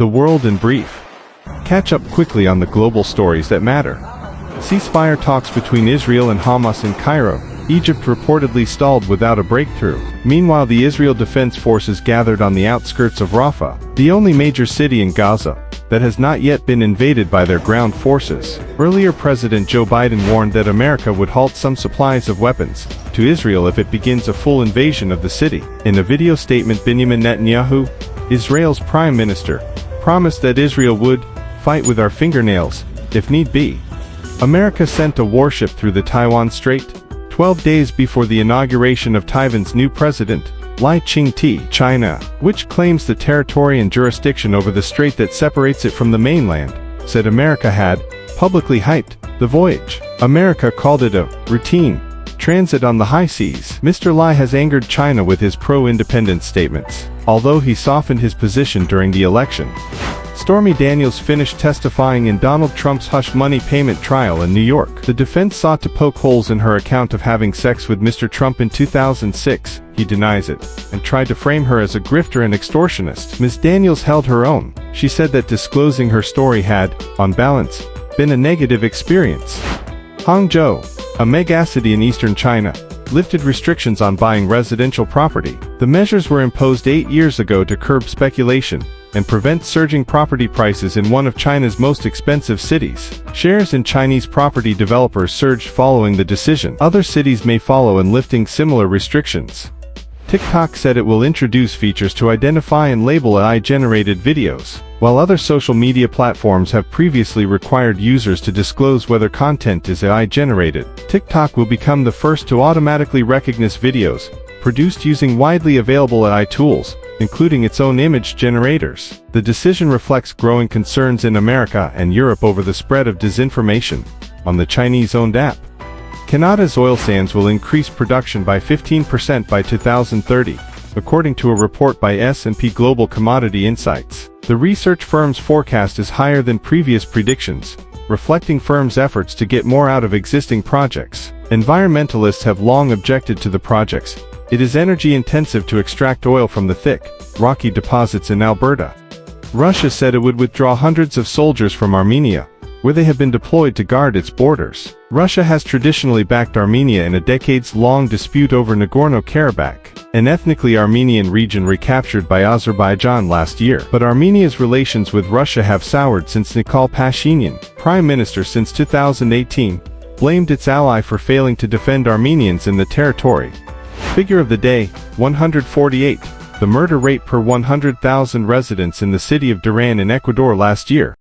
The world in brief. Catch up quickly on the global stories that matter. Ceasefire talks between Israel and Hamas in Cairo. Egypt reportedly stalled without a breakthrough. Meanwhile, the Israel Defense Forces gathered on the outskirts of Rafah, the only major city in Gaza that has not yet been invaded by their ground forces. Earlier, President Joe Biden warned that America would halt some supplies of weapons to Israel if it begins a full invasion of the city. In a video statement, Binyamin Netanyahu, Israel's prime minister, promised that Israel would fight with our fingernails, if need be. America sent a warship through the Taiwan Strait, 12 days before the inauguration of Taiwan's new president, Lai Ching-te. China, which claims the territory and jurisdiction over the strait that separates it from the mainland, said America had publicly hyped the voyage. America called it a routine transit on the high seas. Mr. Lai has angered China with his pro-independence statements, although he softened his position during the election. Stormy Daniels finished testifying in Donald Trump's hush money payment trial in New York. The defense sought to poke holes in her account of having sex with Mr. Trump in 2006. He denies it, and tried to frame her as a grifter and extortionist. Ms. Daniels held her own. She said that disclosing her story had, on balance, been a negative experience. Hangzhou, a megacity in eastern China, lifted restrictions on buying residential property. The measures were imposed 8 years ago to curb speculation and prevent surging property prices in one of China's most expensive cities. Shares in Chinese property developers surged following the decision. Other cities may follow in lifting similar restrictions. TikTok said it will introduce features to identify and label AI-generated videos, while other social media platforms have previously required users to disclose whether content is AI-generated. TikTok will become the first to automatically recognize videos produced using widely available AI tools, including its own image generators. The decision reflects growing concerns in America and Europe over the spread of disinformation on the Chinese-owned app. Canada's oil sands will increase production by 15% by 2030, according to a report by S&P Global Commodity Insights. The research firm's forecast is higher than previous predictions, reflecting firm's efforts to get more out of existing projects. Environmentalists have long objected to the projects. It is energy-intensive to extract oil from the thick, rocky deposits in Alberta. Russia said it would withdraw hundreds of soldiers from Armenia, where they have been deployed to guard its borders. Russia has traditionally backed Armenia in a decades-long dispute over Nagorno-Karabakh, an ethnically Armenian region recaptured by Azerbaijan last year. But Armenia's relations with Russia have soured since Nikol Pashinyan, prime minister since 2018, blamed its ally for failing to defend Armenians in the territory. Figure of the day, 148, the murder rate per 100,000 residents in the city of Duran in Ecuador last year.